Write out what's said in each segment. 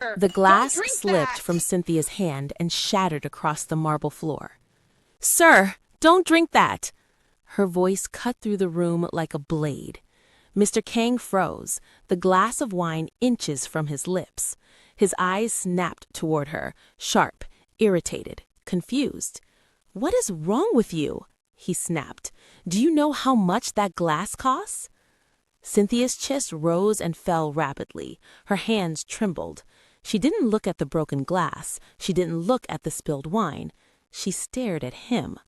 The Don't glass drink slipped that! from Cynthia's hand and shattered across the marble floor. "Sir, don't drink that!" Her voice cut through the room like a blade. Mr. Kang froze, the glass of wine inches from his lips. His eyes snapped toward her, sharp, irritated, confused. "What is wrong with you?" he snapped. "Do you know how much that glass costs?" Cynthia's chest rose and fell rapidly. Her hands trembled. She didn't look at the broken glass. She didn't look at the spilled wine. She stared at him.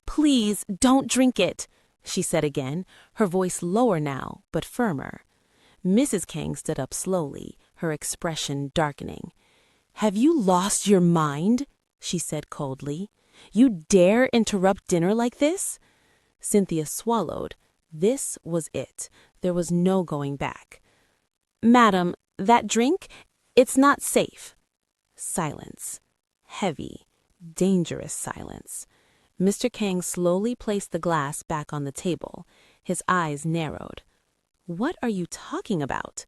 "Please, don't drink it," she said again, her voice lower now, but firmer. Mrs. Kang stood up slowly, her expression darkening. "Have you lost your mind?" she said coldly. "You dare interrupt dinner like this?" Cynthia swallowed. This was it. There was no going back. "Madam, that drink, it's not safe." Silence. Heavy, dangerous silence. Mr. Kang slowly placed the glass back on the table. His eyes narrowed. "What are you talking about?"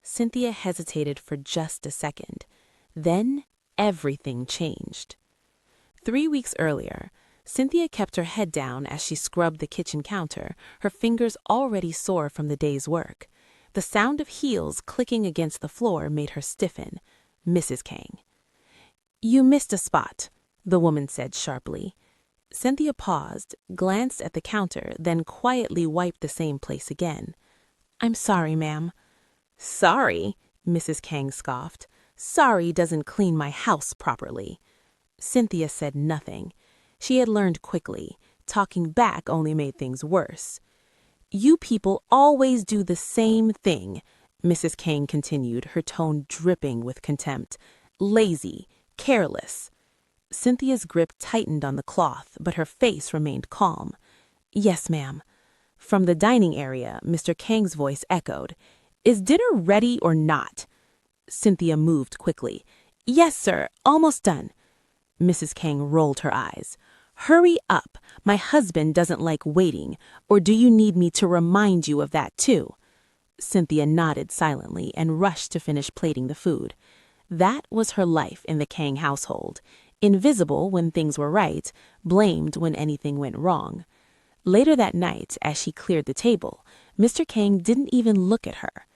Cynthia hesitated for just a second. Then everything changed. 3 weeks earlier, Cynthia kept her head down as she scrubbed the kitchen counter, her fingers already sore from the day's work. The sound of heels clicking against the floor made her stiffen. Mrs. Kang. "You missed a spot," the woman said sharply. Cynthia paused, glanced at the counter, then quietly wiped the same place again. "I'm sorry, ma'am." "Sorry?" Mrs. Kang scoffed. "Sorry doesn't clean my house properly." Cynthia said nothing. She had learned quickly. Talking back only made things worse. "You people always do the same thing," Mrs. Kang continued, her tone dripping with contempt. "Lazy, careless." Cynthia's grip tightened on the cloth, but her face remained calm. "Yes, ma'am." From the dining area, Mr. Kang's voice echoed. "Is dinner ready or not?" Cynthia moved quickly. "Yes, sir, almost done." Mrs. Kang rolled her eyes. "Hurry up. My husband doesn't like waiting. Or do you need me to remind you of that too?" Cynthia nodded silently and rushed to finish plating the food. That was her life in the Kang household. Invisible when things were right, blamed when anything went wrong. Later that night, as she cleared the table, Mr. Kang didn't even look at her.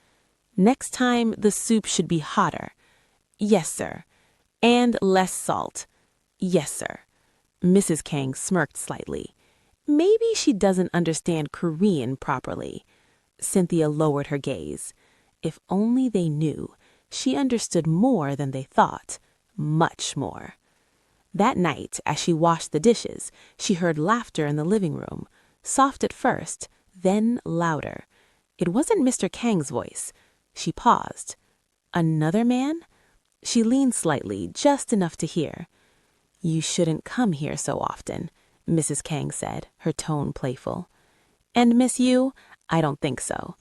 "Next time, the soup should be hotter." "Yes, sir." "And less salt." "Yes, sir." Mrs. Kang smirked slightly. "Maybe she doesn't understand Korean properly." Cynthia lowered her gaze. If only they knew. She understood more than they thought. Much more. That night, as she washed the dishes, she heard laughter in the living room. Soft at first, then louder. It wasn't Mr. Kang's voice. She paused. Another man? She leaned slightly, just enough to hear. "You shouldn't come here so often," Mrs. Kang said, her tone playful. "And miss you? I don't think so,"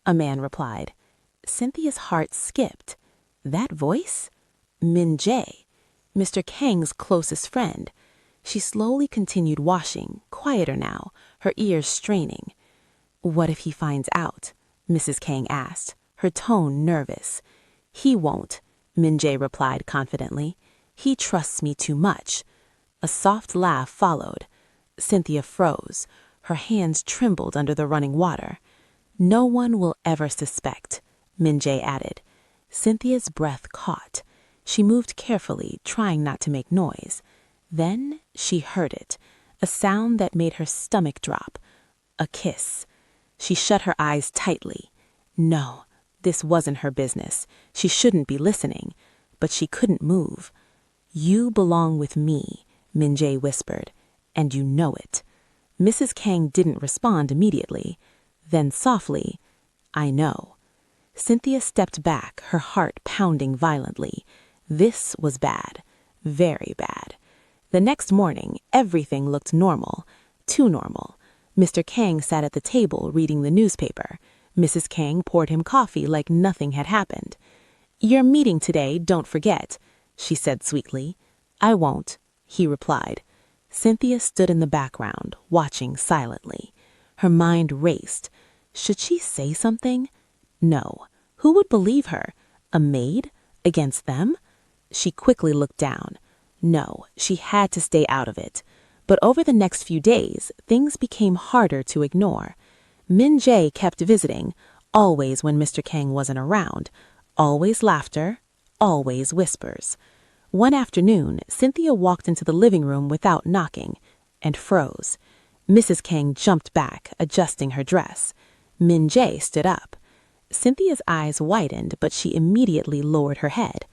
a man replied. Cynthia's heart skipped. That voice? Min Jae, Mr. Kang's closest friend. She slowly continued washing, quieter now, her ears straining. "What if he finds out?" Mrs. Kang asked, her tone nervous. "He won't," Min Jae replied confidently. "He trusts me too much." A soft laugh followed. Cynthia froze. Her hands trembled under the running water. "No one will ever suspect," Min Jae added. Cynthia's breath caught. She moved carefully, trying not to make noise. Then she heard it, a sound that made her stomach drop. A kiss. She shut her eyes tightly. No, this wasn't her business. She shouldn't be listening. But she couldn't move. "You belong with me," Min Jae whispered, "and you know it." Mrs. Kang didn't respond immediately. Then softly, "I know." Cynthia stepped back, her heart pounding violently. This was bad. Very bad. The next morning, everything looked normal. Too normal. Mr. Kang sat at the table reading the newspaper. Mrs. Kang poured him coffee like nothing had happened. "Your meeting today, don't forget," she said sweetly. "I won't," he replied. Cynthia stood in the background, watching silently. Her mind raced. Should she say something? No. Who would believe her? A maid? Against them? She quickly looked down. No, she had to stay out of it. But over the next few days, things became harder to ignore. Min Jae kept visiting, always when Mr. Kang wasn't around. Always laughter, always whispers. One afternoon, Cynthia walked into the living room without knocking, and froze. Mrs. Kang jumped back, adjusting her dress. Min Jae stood up. Cynthia's eyes widened, but she immediately lowered her head.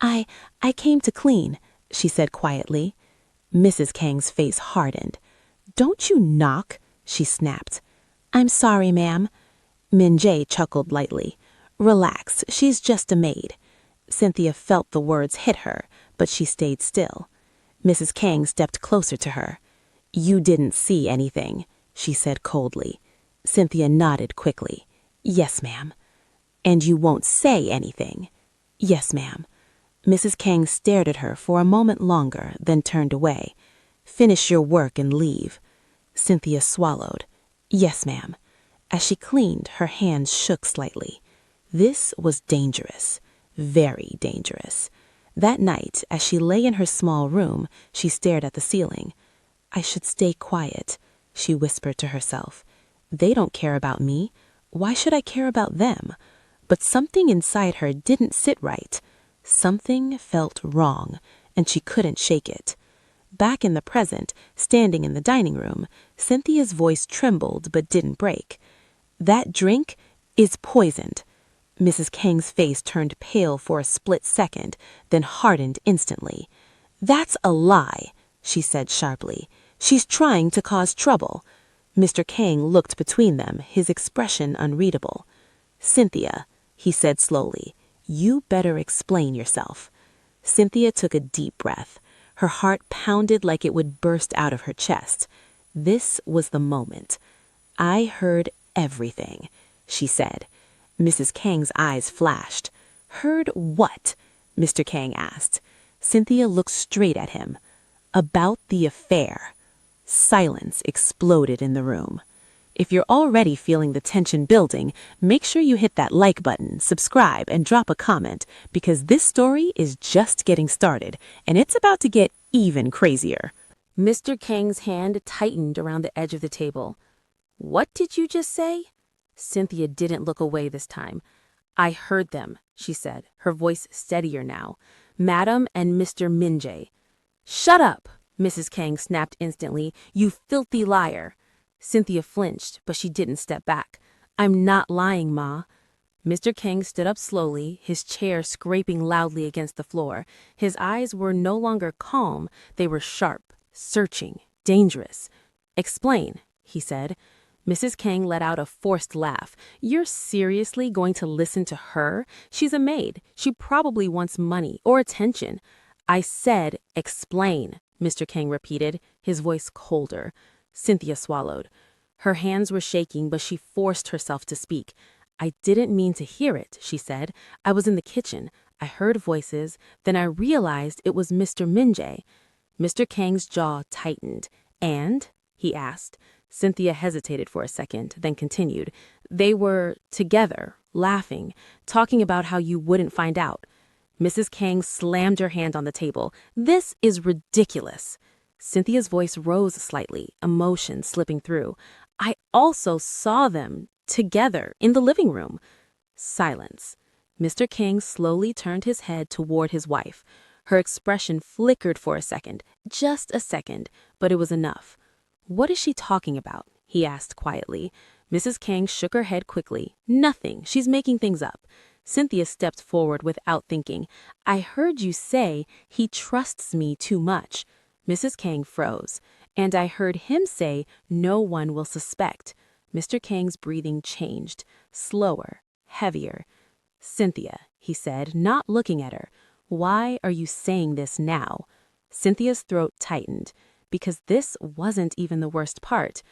I came to clean," she said quietly. Mrs. Kang's face hardened. "Don't you knock," she snapped. "I'm sorry, ma'am." Min Jae chuckled lightly. "Relax, she's just a maid." Cynthia felt the words hit her, but she stayed still. Mrs. Kang stepped closer to her. "You didn't see anything," she said coldly. Cynthia nodded quickly. "Yes, ma'am." "And you won't say anything?" "Yes, ma'am." Mrs. Kang stared at her for a moment longer, then turned away. "Finish your work and leave." Cynthia swallowed. "Yes, ma'am." As she cleaned, her hands shook slightly. This was dangerous. Very dangerous. That night, as she lay in her small room, she stared at the ceiling. "I should stay quiet," she whispered to herself. "They don't care about me. Why should I care about them?" But something inside her didn't sit right. Something felt wrong, and she couldn't shake it. Back in the present, standing in the dining room, Cynthia's voice trembled but didn't break. "That drink is poisoned." Mrs. Kang's face turned pale for a split second, then hardened instantly. "That's a lie," she said sharply. "She's trying to cause trouble." Mr. Kang looked between them, his expression unreadable. "Cynthia," he said slowly, "you better explain yourself." Cynthia took a deep breath. Her heart pounded like it would burst out of her chest. This was the moment. "I heard everything," she said. Mrs. Kang's eyes flashed. "Heard what?" Mr. Kang asked. Cynthia looked straight at him. "About the affair." Silence exploded in the room. If you're already feeling the tension building, make sure you hit that like button, subscribe, and drop a comment, because this story is just getting started, and it's about to get even crazier. Mr. Kang's hand tightened around the edge of the table. "What did you just say?" Cynthia didn't look away this time. "I heard them," she said, her voice steadier now. "Madam and Mr. Min Jae." "Shut up!" Mrs. Kang snapped instantly. "You filthy liar!" Cynthia flinched, but she didn't step back. "I'm not lying, Ma." Mr. Kang stood up slowly, his chair scraping loudly against the floor. His eyes were no longer calm, they were sharp, searching, dangerous. "Explain," he said. Mrs. Kang let out a forced laugh. "You're seriously going to listen to her? She's a maid. She probably wants money or attention." "I said explain," Mr. Kang repeated, his voice colder. Cynthia swallowed. Her hands were shaking, but she forced herself to speak. "I didn't mean to hear it," she said. "I was in the kitchen. I heard voices. Then I realized it was Mr. Min Jae." Mr. Kang's jaw tightened. "And?" he asked. Cynthia hesitated for a second, then continued. "They were together, laughing, talking about how you wouldn't find out." Mrs. Kang slammed her hand on the table. "This is ridiculous." Cynthia's voice rose slightly, emotion slipping through. "I also saw them together in the living room." Silence. Mr. Kang slowly turned his head toward his wife. Her expression flickered for a second, just a second, but it was enough. "What is she talking about?" he asked quietly. Mrs. Kang shook her head quickly. "Nothing. She's making things up." Cynthia stepped forward without thinking. "I heard you say he trusts me too much." Mrs. Kang froze. "And I heard him say no one will suspect." Mr. Kang's breathing changed, slower, heavier. "Cynthia," he said, not looking at her, "why are you saying this now?" Cynthia's throat tightened. Because this wasn't even the worst part.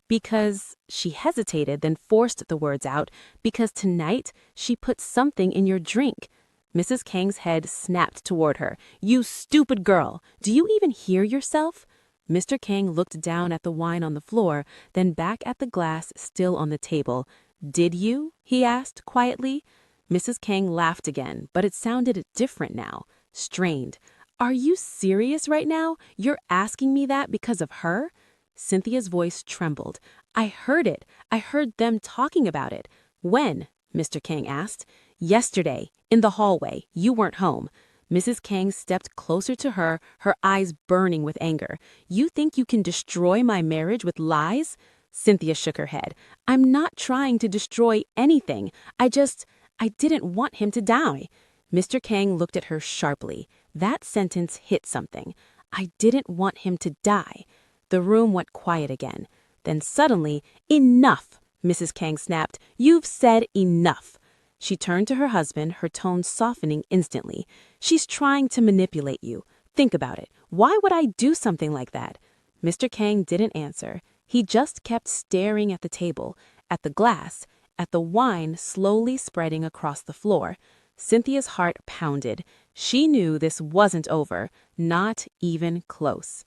Because she hesitated, then forced the words out. "Because tonight she put something in your drink." Mrs. Kang's head snapped toward her. "You stupid girl! Do you even hear yourself?" Mr. Kang looked down at the wine on the floor, then back at the glass still on the table. "Did you?" he asked quietly. Mrs. Kang laughed again, but it sounded different now, strained. Are you serious right now? You're asking me that because of her? Cynthia's voice trembled. I heard it. I heard them talking about it. When? Mr. Kang asked. Yesterday, in the hallway. You weren't home. Mrs. Kang stepped closer to her, her eyes burning with anger. You think you can destroy my marriage with lies? Cynthia shook her head. I'm not trying to destroy anything. I didn't want him to die. Mr. Kang looked at her sharply. That sentence hit something. I didn't want him to die. The room went quiet again. Then suddenly, enough, Mrs. Kang snapped. You've said enough. She turned to her husband, her tone softening instantly. She's trying to manipulate you. Think about it. Why would I do something like that? Mr. Kang didn't answer. He just kept staring at the table, at the glass, at the wine slowly spreading across the floor. Cynthia's heart pounded. She knew this wasn't over, not even close.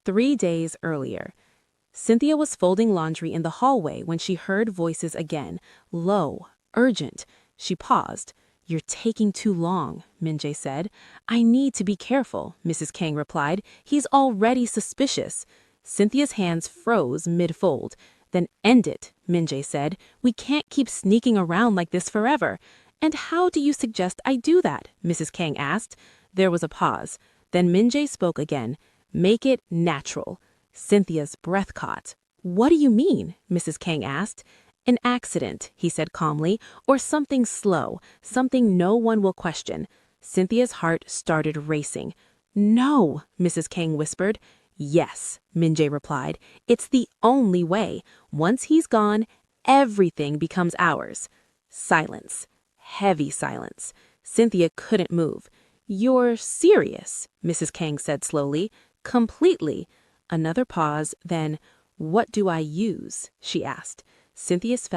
3 days earlier, Cynthia was folding laundry in the hallway when she heard voices again, low, urgent. She paused. You're taking too long, Min-jae said. I need to be careful, Mrs. Kang replied. He's already suspicious. Cynthia's hands froze mid-fold. Then end it, Min-jae said. We can't keep sneaking around like this forever. And how do you suggest I do that? Mrs. Kang asked. There was a pause. Then Min-jae spoke again. Make it natural. Cynthia's breath caught. What do you mean? Mrs. Kang asked. An accident, he said calmly, or something slow, something no one will question. Cynthia's heart started racing. No, Mrs. Kang whispered. Yes, Min-jae replied. It's the only way. Once he's gone, everything becomes ours. Silence. Heavy silence. Cynthia couldn't move. You're serious, Mrs. Kang said slowly. Completely. Another pause, then, what do I use? She asked. Cynthia's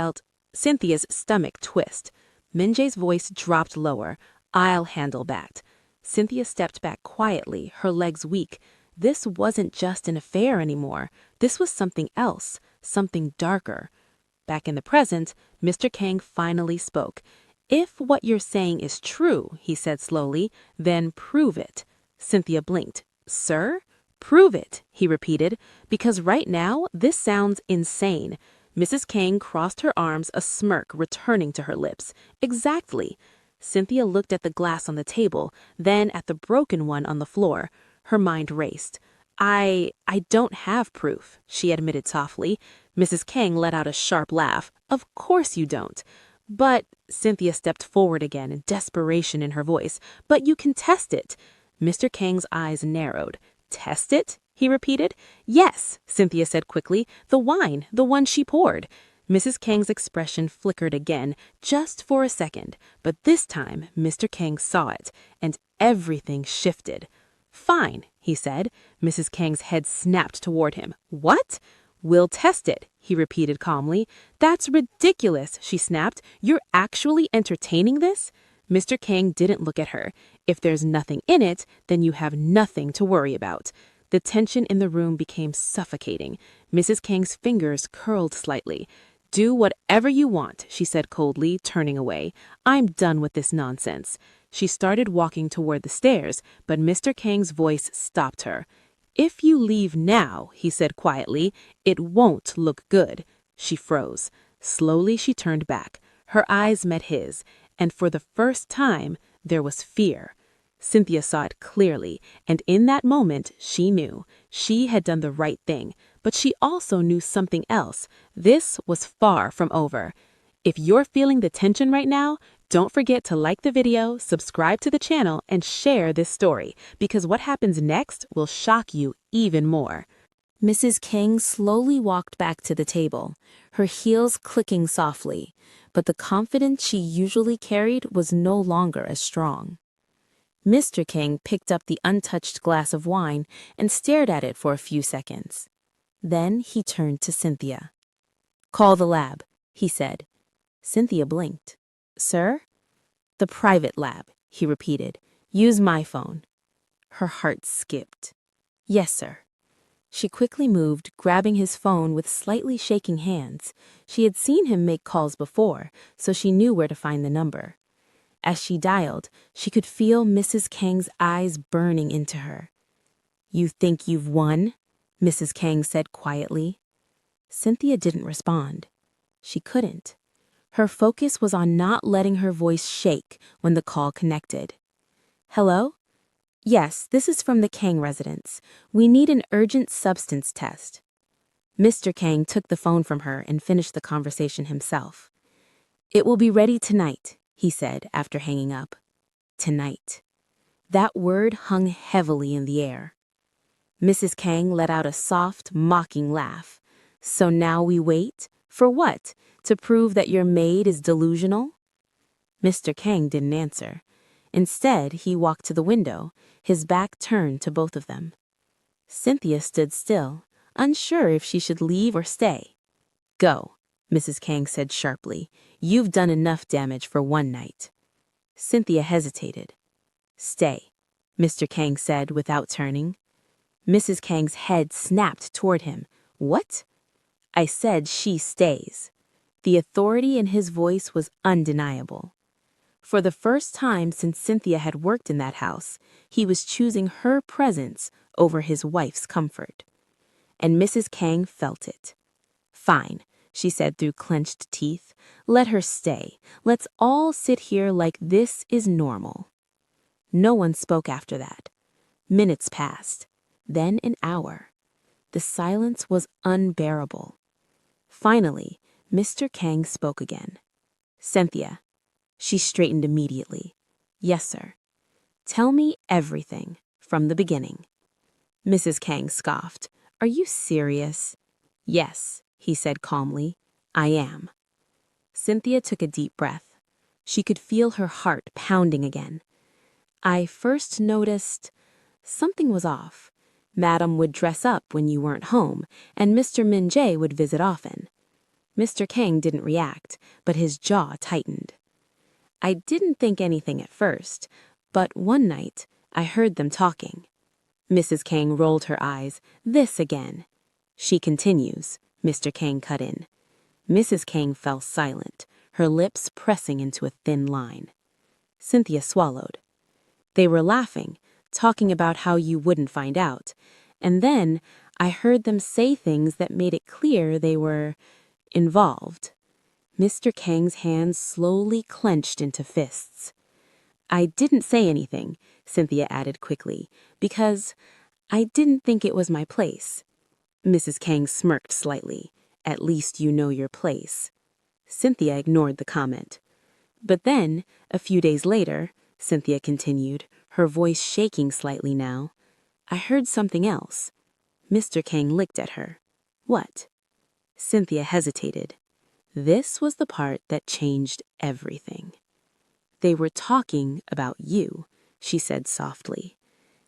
stomach twist. Min-jae's voice dropped lower. I'll handle that. Cynthia stepped back quietly, her legs weak. This wasn't just an affair anymore. This was something else, something darker. Back in the present, Mr. Kang finally spoke. If what you're saying is true, he said slowly, then prove it. Cynthia blinked. Sir? Prove it, he repeated, because right now this sounds insane. Mrs. Kang crossed her arms, a smirk returning to her lips. Exactly. Cynthia looked at the glass on the table, then at the broken one on the floor. Her mind raced. I don't have proof, she admitted softly. Mrs. Kang let out a sharp laugh. Of course you don't. But, Cynthia stepped forward again, desperation in her voice, but you can test it. Mr. Kang's eyes narrowed. Test it? He repeated. Yes, Cynthia said quickly. The wine, the one she poured. Mrs. Kang's expression flickered again, just for a second, but this time Mr. Kang saw it, and everything shifted. Fine, he said. Mrs. Kang's head snapped toward him. What? We'll test it, he repeated calmly. That's ridiculous, she snapped. You're actually entertaining this? Mr. Kang didn't look at her. If there's nothing in it, then you have nothing to worry about. The tension in the room became suffocating. Mrs. Kang's fingers curled slightly. Do whatever you want, she said coldly, turning away. I'm done with this nonsense. She started walking toward the stairs, but Mr. Kang's voice stopped her. If you leave now, he said quietly, it won't look good. She froze. Slowly she turned back. Her eyes met his, and for the first time, there was fear. Cynthia saw it clearly, and in that moment, she knew. She had done the right thing, but she also knew something else. This was far from over. If you're feeling the tension right now, don't forget to like the video, subscribe to the channel, and share this story, because what happens next will shock you even more. Mrs. Kang slowly walked back to the table, her heels clicking softly, but the confidence she usually carried was no longer as strong. Mr. Kang picked up the untouched glass of wine and stared at it for a few seconds. Then he turned to Cynthia. Call the lab, he said. Cynthia blinked. Sir? The private lab, he repeated. Use my phone. Her heart skipped. Yes, sir. She quickly moved, grabbing his phone with slightly shaking hands. She had seen him make calls before, so she knew where to find the number. As she dialed, she could feel Mrs. Kang's eyes burning into her. "You think you've won?" Mrs. Kang said quietly. Cynthia didn't respond. She couldn't. Her focus was on not letting her voice shake when the call connected. "Hello? Yes, this is from the Kang residence. We need an urgent substance test." Mr. Kang took the phone from her and finished the conversation himself. "It will be ready tonight," he said after hanging up. Tonight. That word hung heavily in the air. Mrs. Kang let out a soft, mocking laugh. "So now we wait? For what? To prove that your maid is delusional?" Mr. Kang didn't answer. Instead, he walked to the window, his back turned to both of them. Cynthia stood still, unsure if she should leave or stay. "Go," Mrs. Kang said sharply. "You've done enough damage for one night." Cynthia hesitated. "Stay," Mr. Kang said without turning. Mrs. Kang's head snapped toward him. "What?" "I said she stays." The authority in his voice was undeniable. For the first time since Cynthia had worked in that house, he was choosing her presence over his wife's comfort. And Mrs. Kang felt it. "Fine," she said through clenched teeth. "Let her stay. Let's all sit here like this is normal." No one spoke after that. Minutes passed, then an hour. The silence was unbearable. Finally, Mr. Kang spoke again. "Cynthia." She straightened immediately. "Yes, sir." "Tell me everything, from the beginning." Mrs. Kang scoffed. "Are you serious?" "Yes," he said calmly. "I am." Cynthia took a deep breath. She could feel her heart pounding again. "I first noticed something was off. Madam would dress up when you weren't home, and Mr. Min-jae would visit often." Mr. Kang didn't react, but his jaw tightened. "I didn't think anything at first, but one night I heard them talking." Mrs. Kang rolled her eyes. "This again." "She continues," Mr. Kang cut in. Mrs. Kang fell silent, her lips pressing into a thin line. Cynthia swallowed. "They were laughing, talking about how you wouldn't find out, and then I heard them say things that made it clear they were involved." Mr. Kang's hands slowly clenched into fists. "I didn't say anything," Cynthia added quickly, "because I didn't think it was my place." Mrs. Kang smirked slightly. "At least you know your place." Cynthia ignored the comment. "But then, a few days later," Cynthia continued, her voice shaking slightly now, "I heard something else." Mr. Kang looked at her. "What?" Cynthia hesitated. This was the part that changed everything. "They were talking about you," she said softly.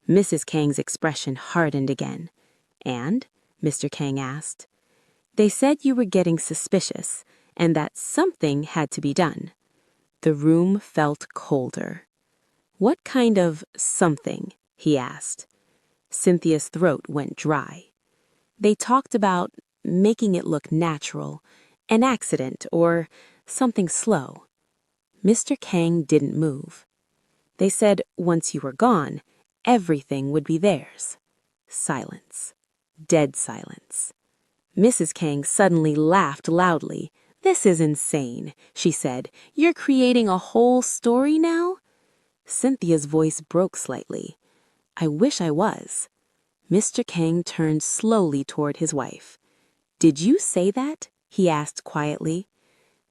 Mrs. Kang's expression hardened again. "And?" Mr. Kang asked. "They said you were getting suspicious, and that something had to be done." The room felt colder. "What kind of something?" he asked. Cynthia's throat went dry. "They talked about making it look natural, an accident, or something slow." Mr. Kang didn't move. "They said once you were gone, everything would be theirs." Silence. Dead silence. Mrs. Kang suddenly laughed loudly. "This is insane," she said. "You're creating a whole story now?" Cynthia's voice broke slightly. "I wish I was." Mr. Kang turned slowly toward his wife. "Did you say that?" he asked quietly.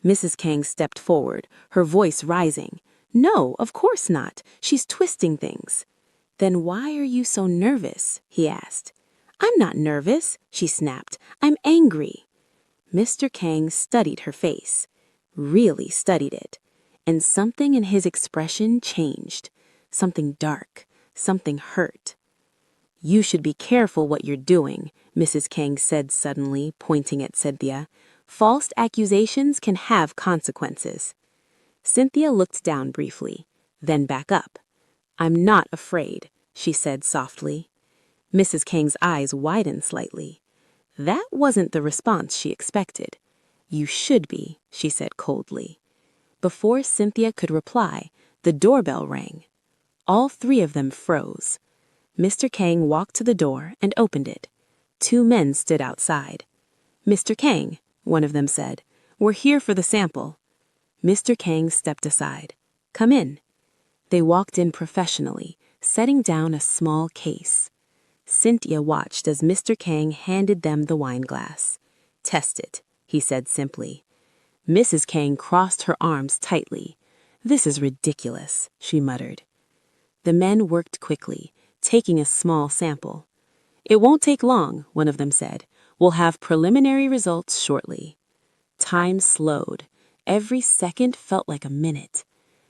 Mrs. Kang stepped forward, her voice rising. "No, of course not. She's twisting things." "Then why are you so nervous?" he asked. "I'm not nervous," she snapped. "I'm angry." Mr. Kang studied her face, really studied it, and something in his expression changed. Something dark, something hurt. "You should be careful what you're doing," Mrs. Kang said suddenly, pointing at Cynthia. "False accusations can have consequences." Cynthia looked down briefly, then back up. "I'm not afraid," she said softly. Mrs. Kang's eyes widened slightly. That wasn't the response she expected. "You should be," she said coldly. Before Cynthia could reply, the doorbell rang. All three of them froze. Mr. Kang walked to the door and opened it. Two men stood outside. "Mr. Kang," one of them said, "we're here for the sample." Mr. Kang stepped aside. "Come in." They walked in professionally, setting down a small case. Cynthia watched as Mr. Kang handed them the wine glass. "Test it," he said simply. Mrs. Kang crossed her arms tightly. "This is ridiculous," she muttered. The men worked quickly, taking a small sample. "It won't take long," one of them said. "We'll have preliminary results shortly." Time slowed. Every second felt like a minute.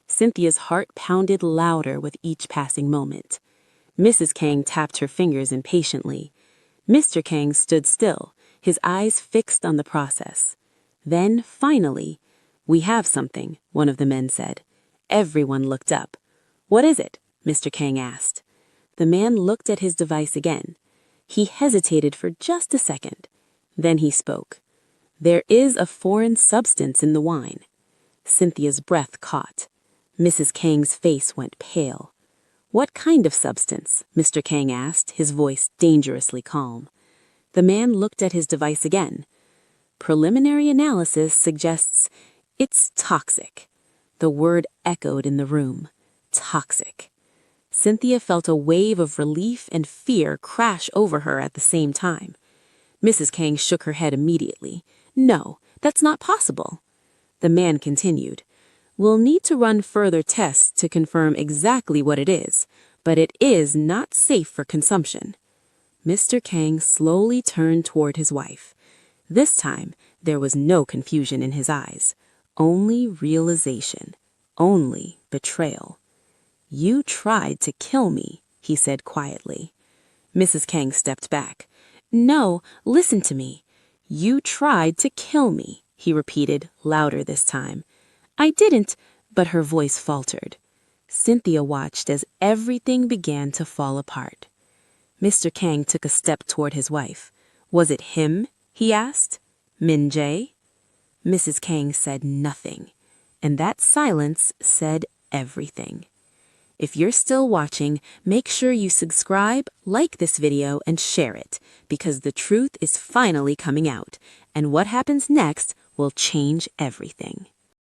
Cynthia's heart pounded louder with each passing moment. Mrs. Kang tapped her fingers impatiently. Mr. Kang stood still, his eyes fixed on the process. Then, finally, "We have something," one of the men said. Everyone looked up. "What is it?" Mr. Kang asked. The man looked at his device again. He hesitated for just a second. Then he spoke. "There is a foreign substance in the wine." Cynthia's breath caught. Mrs. Kang's face went pale. "What kind of substance?" Mr. Kang asked, his voice dangerously calm. The man looked at his device again. "Preliminary analysis suggests it's toxic." The word echoed in the room. Toxic. Cynthia felt a wave of relief and fear crash over her at the same time. Mrs. Kang shook her head immediately. "No, that's not possible." The man continued. "We'll need to run further tests to confirm exactly what it is, but it is not safe for consumption." Mr. Kang slowly turned toward his wife. This time, there was no confusion in his eyes. Only realization. Only betrayal. "You tried to kill me," he said quietly. Mrs. Kang stepped back. "No, listen to me. You tried to kill me," he repeated, louder this time. "I didn't," but her voice faltered. Cynthia watched as everything began to fall apart. Mr. Kang took a step toward his wife. "Was it him?" he asked. "Min Jae?" Mrs. Kang said nothing, and that silence said everything. If you're still watching, make sure you subscribe, like this video, and share it, because the truth is finally coming out, and what happens next will change everything.